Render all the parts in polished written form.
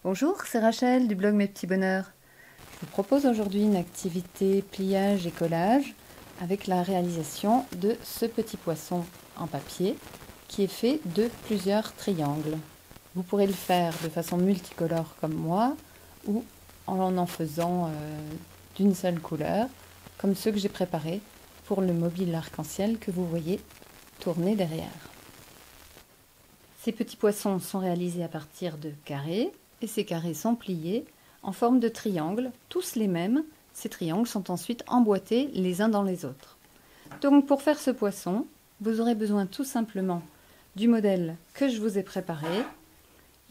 Bonjour, c'est Rachel du blog Mes Petits Bonheurs. Je vous propose aujourd'hui une activité pliage et collage avec la réalisation de ce petit poisson en papier qui est fait de plusieurs triangles. Vous pourrez le faire de façon multicolore comme moi ou en faisant d'une seule couleur comme ceux que j'ai préparés pour le mobile arc-en-ciel que vous voyez tourner derrière. Ces petits poissons sont réalisés à partir de carrés et ces carrés sont pliés en forme de triangles, tous les mêmes. Ces triangles sont ensuite emboîtés les uns dans les autres. Donc pour faire ce poisson, vous aurez besoin tout simplement du modèle que je vous ai préparé.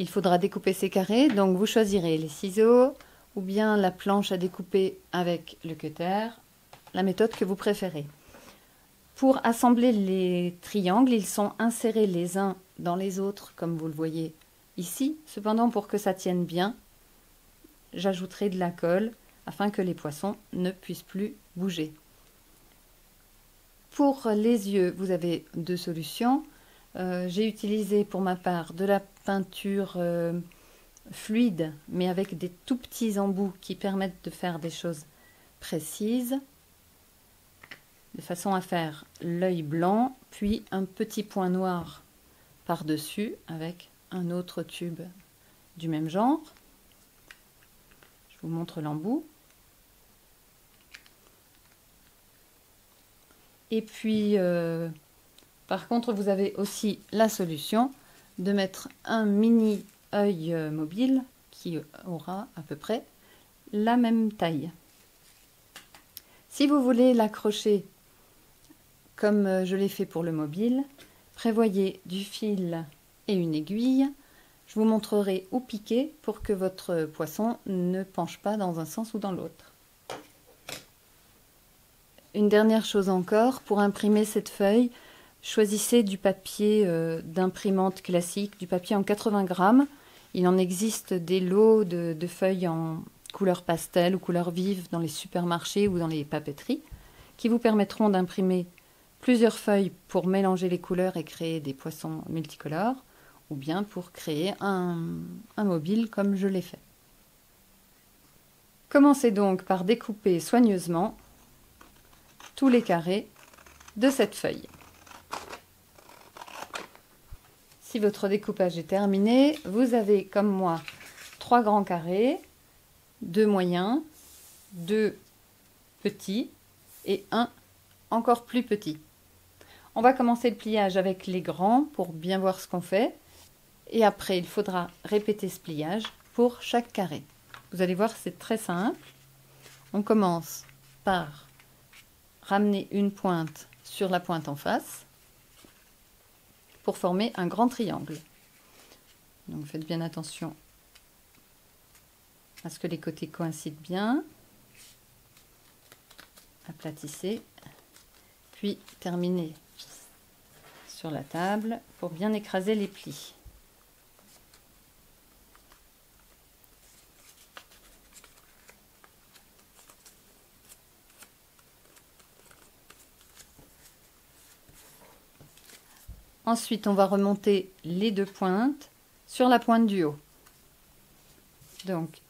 Il faudra découper ces carrés, donc vous choisirez les ciseaux ou bien la planche à découper avec le cutter, la méthode que vous préférez. Pour assembler les triangles, ils sont insérés les uns dans les autres, comme vous le voyez ici. Cependant, pour que ça tienne bien, j'ajouterai de la colle afin que les poissons ne puissent plus bouger. Pour les yeux, vous avez deux solutions. J'ai utilisé pour ma part de la peinture fluide, mais avec des tout petits embouts qui permettent de faire des choses précises, de façon à faire l'œil blanc, puis un petit point noir par-dessus avec un autre tube du même genre. Je vous montre l'embout. Et puis, par contre, vous avez aussi la solution de mettre un mini œil mobile qui aura à peu près la même taille. Si vous voulez l'accrocher comme je l'ai fait pour le mobile, prévoyez du fil et une aiguille. Je vous montrerai où piquer pour que votre poisson ne penche pas dans un sens ou dans l'autre. Une dernière chose encore, pour imprimer cette feuille, choisissez du papier d'imprimante classique, du papier en 80 grammes. Il en existe des lots de feuilles en couleur pastel ou couleur vive dans les supermarchés ou dans les papeteries qui vous permettront d'imprimer plusieurs feuilles pour mélanger les couleurs et créer des poissons multicolores, ou bien pour créer un mobile comme je l'ai fait. Commencez donc par découper soigneusement tous les carrés de cette feuille. Si votre découpage est terminé, vous avez comme moi 3 grands carrés, 2 moyens, 2 petits et un encore plus petit. On va commencer le pliage avec les grands pour bien voir ce qu'on fait. Et après, il faudra répéter ce pliage pour chaque carré. Vous allez voir, c'est très simple. On commence par ramener une pointe sur la pointe en face pour former un grand triangle. Donc faites bien attention à ce que les côtés coïncident bien. Aplatissez, puis terminez sur la table pour bien écraser les plis. Ensuite, on va remonter les deux pointes sur la pointe du haut. Donc,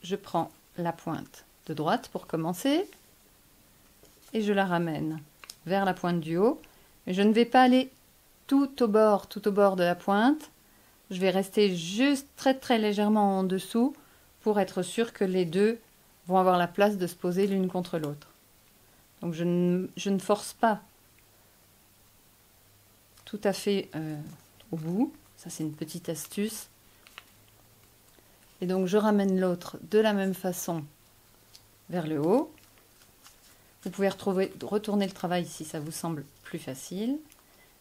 je prends la pointe de droite pour commencer et je la ramène vers la pointe du haut. Mais je ne vais pas aller tout au bord de la pointe. Je vais rester juste très légèrement en dessous pour être sûr que les deux vont avoir la place de se poser l'une contre l'autre. Donc, je ne force pas tout à fait au bout. Ça, c'est une petite astuce. Et donc, je ramène l'autre de la même façon vers le haut. Vous pouvez retourner le travail si ça vous semble plus facile.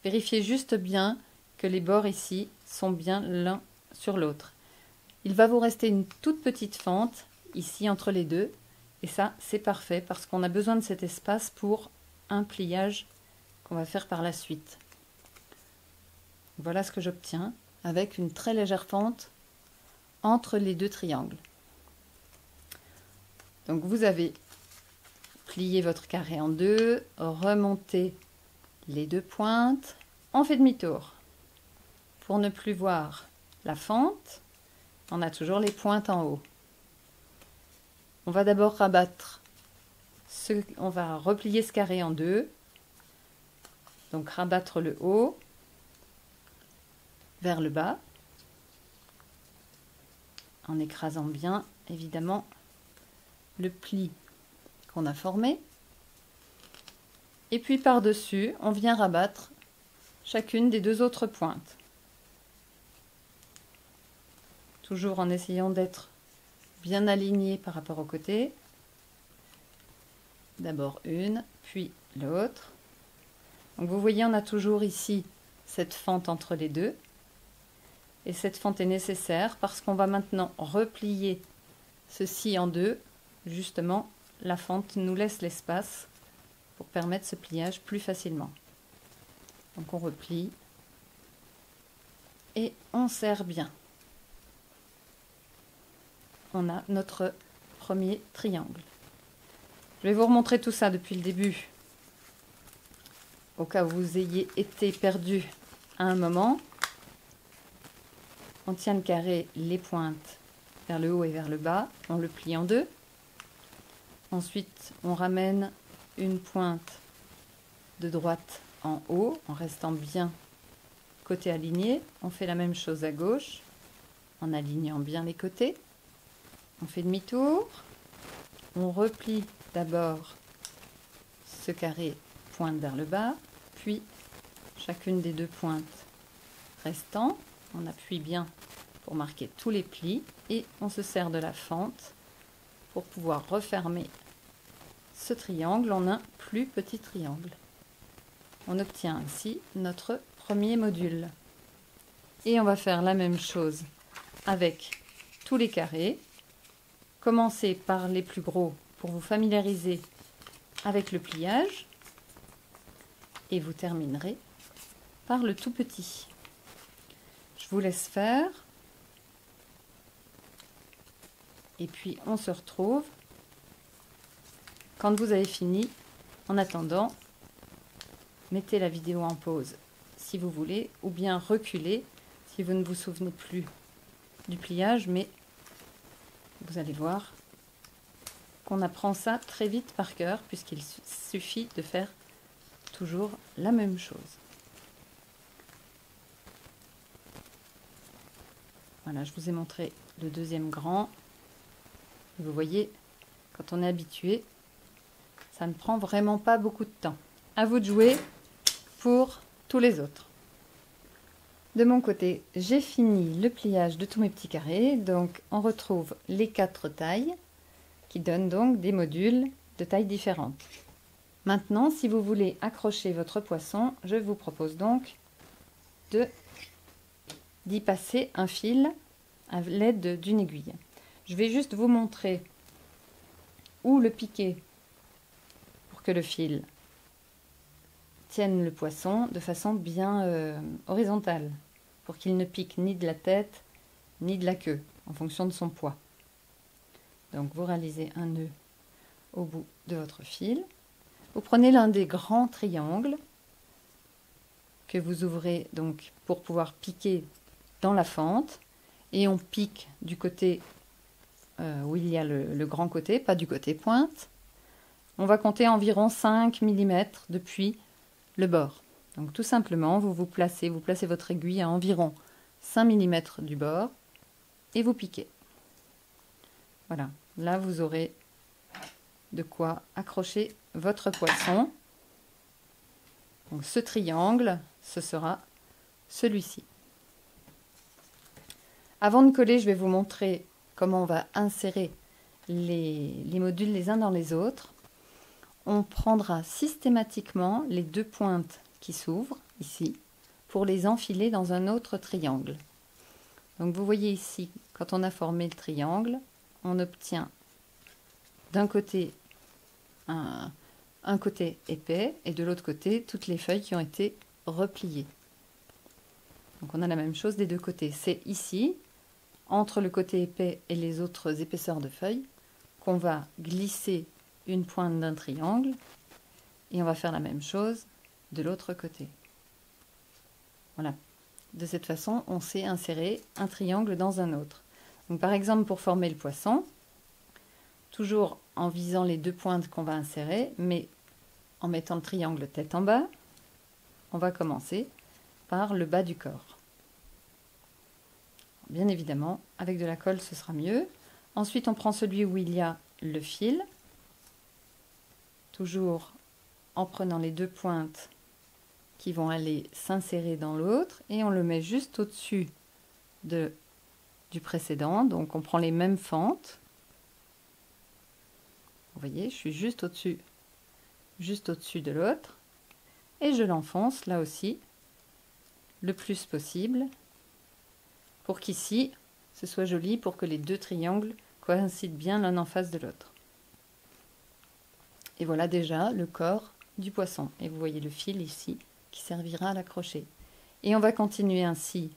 Vérifiez juste bien que les bords ici sont bien l'un sur l'autre. Il va vous rester une toute petite fente ici entre les deux. Et ça, c'est parfait parce qu'on a besoin de cet espace pour un pliage qu'on va faire par la suite. Voilà ce que j'obtiens avec une très légère fente entre les deux triangles. Donc vous avez plié votre carré en deux, remontez les deux pointes, on fait demi-tour pour ne plus voir la fente on a toujours les pointes en haut. On va d'abord rabattre, on va replier ce carré en deux. Donc rabattre le haut vers le bas, en écrasant bien évidemment le pli qu'on a formé. Et puis par-dessus, on vient rabattre chacune des deux autres pointes. Toujours en essayant d'être bien aligné par rapport au côté. D'abord une, puis l'autre. Donc vous voyez, on a toujours ici cette fente entre les deux. Et cette fente est nécessaire parce qu'on va maintenant replier ceci en deux. Justement, la fente nous laisse l'espace pour permettre ce pliage plus facilement. Donc on replie et on serre bien. On a notre premier triangle. Je vais vous remontrer tout ça depuis le début, au cas où vous ayez été perdu à un moment. On tient le carré, les pointes vers le haut et vers le bas, on le plie en deux. Ensuite, on ramène une pointe de droite en haut, en restant bien côté aligné. On fait la même chose à gauche, en alignant bien les côtés. On fait demi-tour, on replie d'abord ce carré pointe vers le bas, puis chacune des deux pointes restant, on appuie bien pour marquer tous les plis et on se sert de la fente pour pouvoir refermer ce triangle en un plus petit triangle. On obtient ainsi notre premier module. Et on va faire la même chose avec tous les carrés. Commencez par les plus gros pour vous familiariser avec le pliage et vous terminerez par le tout petit. Je vous laisse faire et puis on se retrouve quand vous avez fini. En attendant, mettez la vidéo en pause si vous voulez ou bien reculez si vous ne vous souvenez plus du pliage, mais vous allez voir qu'on apprend ça très vite par cœur puisqu'il suffit de faire toujours la même chose. Voilà, je vous ai montré le deuxième grand. Vous voyez, quand on est habitué, ça ne prend vraiment pas beaucoup de temps. À vous de jouer pour tous les autres. De mon côté, j'ai fini le pliage de tous mes petits carrés. Donc, on retrouve les 4 tailles qui donnent donc des modules de tailles différentes. Maintenant, si vous voulez accrocher votre poisson, je vous propose donc d'y passer un fil à l'aide d'une aiguille. Je vais juste vous montrer où le piquer pour que le fil tienne le poisson de façon bien horizontale, pour qu'il ne pique ni de la tête ni de la queue, en fonction de son poids. Donc vous réalisez un nœud au bout de votre fil. Vous prenez l'un des grands triangles que vous ouvrez donc pour pouvoir piquer dans la fente, et on pique du côté où il y a le grand côté, pas du côté pointe. On va compter environ 5 mm depuis le bord. Donc tout simplement, vous placez votre aiguille à environ 5 mm du bord et vous piquez. Voilà, là vous aurez de quoi accrocher votre poisson. Donc ce triangle, ce sera celui-ci. Avant de coller, je vais vous montrer comment on va insérer les modules les uns dans les autres. On prendra systématiquement les deux pointes qui s'ouvrent ici pour les enfiler dans un autre triangle. Donc vous voyez ici, quand on a formé le triangle, on obtient d'un côté un côté épais et de l'autre côté toutes les feuilles qui ont été repliées. Donc on a la même chose des deux côtés. C'est ici, entre le côté épais et les autres épaisseurs de feuilles, qu'on va glisser une pointe d'un triangle et on va faire la même chose de l'autre côté. Voilà. De cette façon, on sait insérer un triangle dans un autre. Donc par exemple, pour former le poisson, toujours en visant les deux pointes qu'on va insérer, mais en mettant le triangle tête en bas, on va commencer par le bas du corps. Bien évidemment, avec de la colle, ce sera mieux. Ensuite, on prend celui où il y a le fil, toujours en prenant les deux pointes qui vont aller s'insérer dans l'autre, et on le met juste au-dessus du précédent. Donc on prend les mêmes fentes. Vous voyez, je suis juste au-dessus de l'autre, et je l'enfonce là aussi le plus possible pour qu'ici ce soit joli, pour que les deux triangles coïncident bien l'un en face de l'autre. Et voilà déjà le corps du poisson, et vous voyez le fil ici qui servira à l'accrocher. Et on va continuer ainsi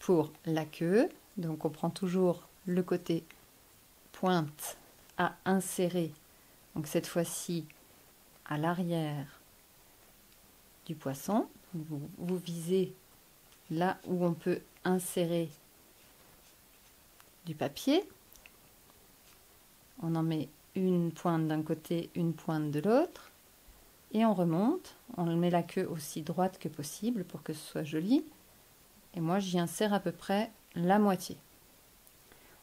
pour la queue. Donc on prend toujours le côté pointe à insérer, donc cette fois-ci à l'arrière du poisson. Vous visez là où on peut insérer du papier. On en met une pointe d'un côté, une pointe de l'autre, et on remonte. On met la queue aussi droite que possible pour que ce soit joli. Et moi, j'y insère à peu près la moitié.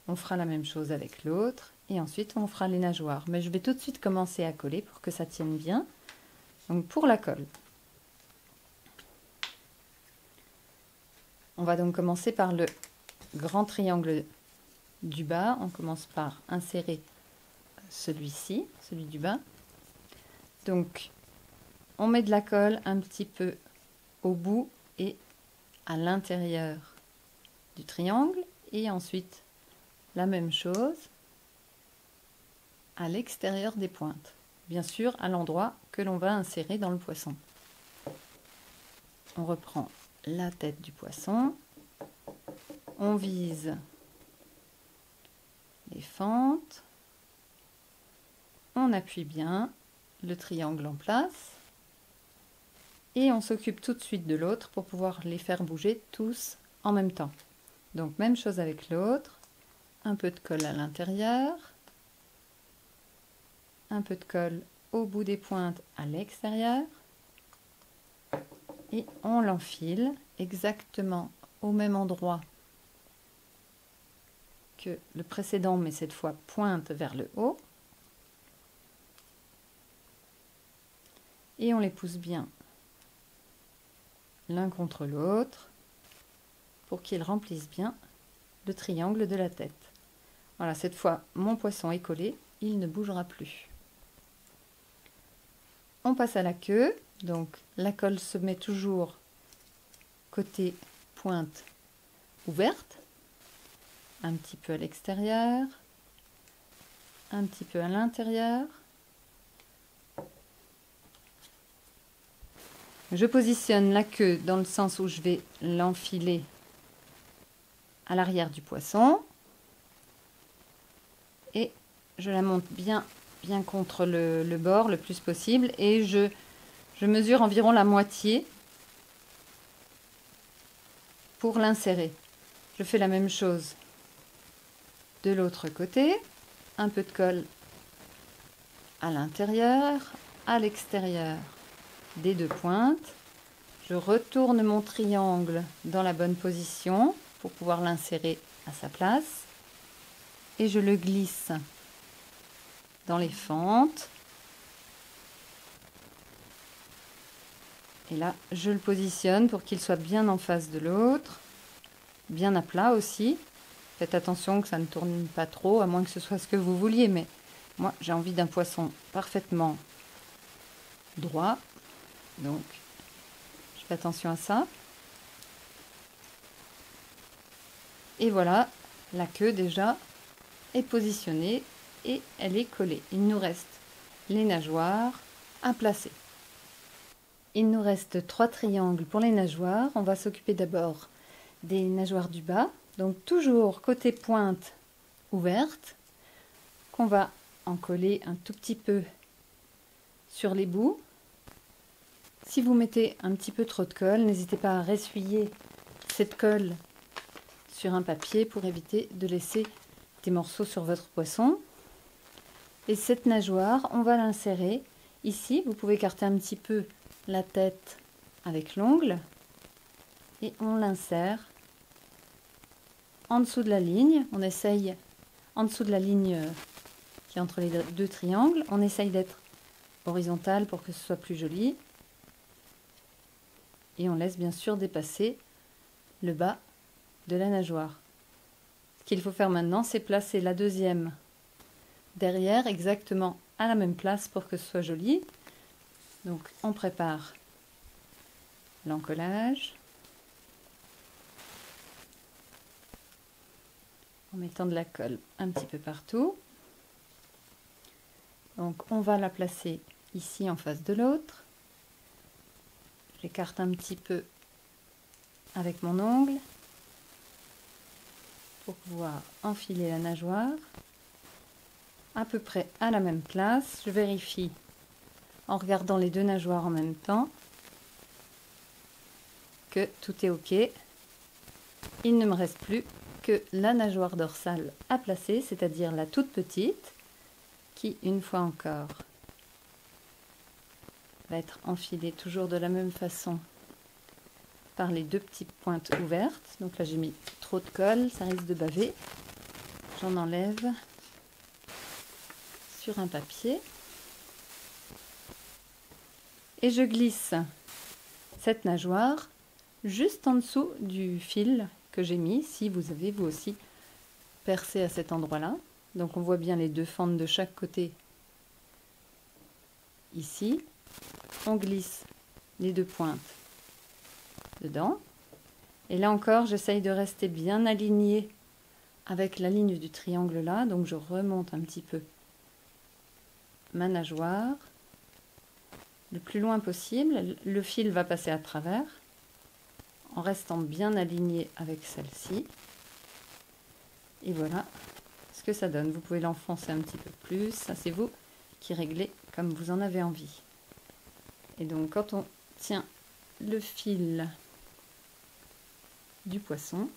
On fera la même chose avec l'autre, et ensuite on fera les nageoires. Mais je vais tout de suite commencer à coller pour que ça tienne bien. Donc pour la colle, on va donc commencer par le grand triangle du bas. On commence par insérer celui-ci, celui du bas. Donc on met de la colle un petit peu au bout et à l'intérieur du triangle, et ensuite la même chose à l'extérieur des pointes, bien sûr à l'endroit que l'on va insérer dans le poisson. On reprend la tête du poisson, on vise les fentes, on appuie bien le triangle en place, et on s'occupe tout de suite de l'autre pour pouvoir les faire bouger tous en même temps. Donc même chose avec l'autre, un peu de colle à l'intérieur, un peu de colle au bout des pointes à l'extérieur, et on l'enfile exactement au même endroit que le précédent, mais cette fois pointe vers le haut, et on les pousse bien l'un contre l'autre pour qu'ils remplissent bien le triangle de la tête. Voilà, cette fois mon poisson est collé, il ne bougera plus. On passe à la queue. Donc la colle se met toujours côté pointe ouverte, un petit peu à l'extérieur, un petit peu à l'intérieur. Je positionne la queue dans le sens où je vais l'enfiler à l'arrière du poisson, et je la monte bien contre le bord le plus possible, et je mesure environ la moitié pour l'insérer. Je fais la même chose de l'autre côté, un peu de colle à l'intérieur, à l'extérieur des deux pointes. Je retourne mon triangle dans la bonne position pour pouvoir l'insérer à sa place, et je le glisse dans les fentes. Et là, je le positionne pour qu'il soit bien en face de l'autre, bien à plat aussi. Faites attention que ça ne tourne pas trop, à moins que ce soit ce que vous vouliez, mais moi j'ai envie d'un poisson parfaitement droit, donc je fais attention à ça. Et voilà, la queue déjà est positionnée et elle est collée. Il nous reste les nageoires à placer. Il nous reste 3 triangles pour les nageoires. On va s'occuper d'abord des nageoires du bas. Donc toujours côté pointe ouverte, qu'on va en coller un tout petit peu sur les bouts. Si vous mettez un petit peu trop de colle, n'hésitez pas à ressuyer cette colle sur un papier pour éviter de laisser des morceaux sur votre poisson. Et cette nageoire, on va l'insérer ici. Vous pouvez écarter un petit peu la tête avec l'ongle et on l'insère en dessous de la ligne. On essaye en dessous de la ligne qui est entre les deux triangles. On essaye d'être horizontal pour que ce soit plus joli. Et on laisse bien sûr dépasser le bas de la nageoire. Ce qu'il faut faire maintenant, c'est placer la deuxième derrière exactement à la même place pour que ce soit joli. Donc on prépare l'encollage en mettant de la colle un petit peu partout. Donc on va la placer ici en face de l'autre. J'écarte un petit peu avec mon ongle pour pouvoir enfiler la nageoire à peu près à la même place. Je vérifie en regardant les deux nageoires en même temps que tout est ok. Il ne me reste plus que la nageoire dorsale à placer, c'est-à-dire la toute petite, qui une fois encore va être enfilée toujours de la même façon par les deux petites pointes ouvertes. Donc là j'ai mis trop de colle, ça risque de baver. J'en enlève sur un papier et je glisse cette nageoire juste en dessous du fil que j'ai mis, si vous avez vous aussi percé à cet endroit là. Donc on voit bien les deux fentes de chaque côté ici. On glisse les deux pointes dedans et là encore j'essaye de rester bien aligné avec la ligne du triangle là. Donc je remonte un petit peu ma nageoire le plus loin possible. Le fil va passer à travers en restant bien aligné avec celle-ci. Et voilà ce que ça donne. Vous pouvez l'enfoncer un petit peu plus. Ça, c'est vous qui réglez comme vous en avez envie. Et donc, quand on tient le fil du poisson,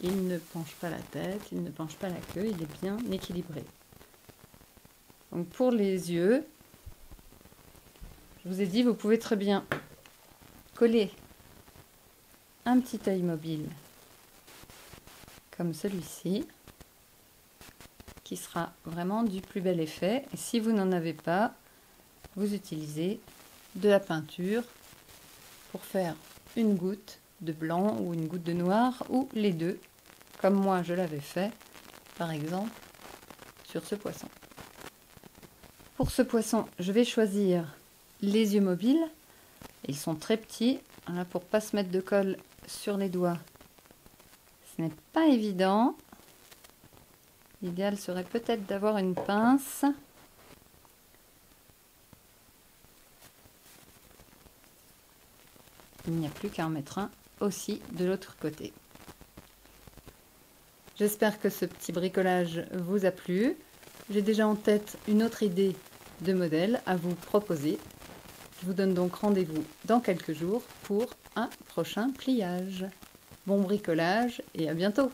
il ne penche pas la tête, il ne penche pas la queue, il est bien équilibré. Donc, pour les yeux, je vous ai dit, vous pouvez très bien coller un petit œil mobile comme celui-ci qui sera vraiment du plus bel effet. Et si vous n'en avez pas, vous utilisez de la peinture pour faire une goutte de blanc ou une goutte de noir ou les deux, comme moi je l'avais fait par exemple sur ce poisson. Pour ce poisson, je vais choisir les yeux mobiles. Ils sont très petits. Là, pour pas se mettre de colle sur les doigts, ce n'est pas évident. L'idéal serait peut-être d'avoir une pince. Il n'y a plus qu'à en mettre un aussi de l'autre côté. J'espère que ce petit bricolage vous a plu. J'ai déjà en tête une autre idée de modèle à vous proposer. Je vous donne donc rendez-vous dans quelques jours pour un prochain pliage. Bon bricolage et à bientôt!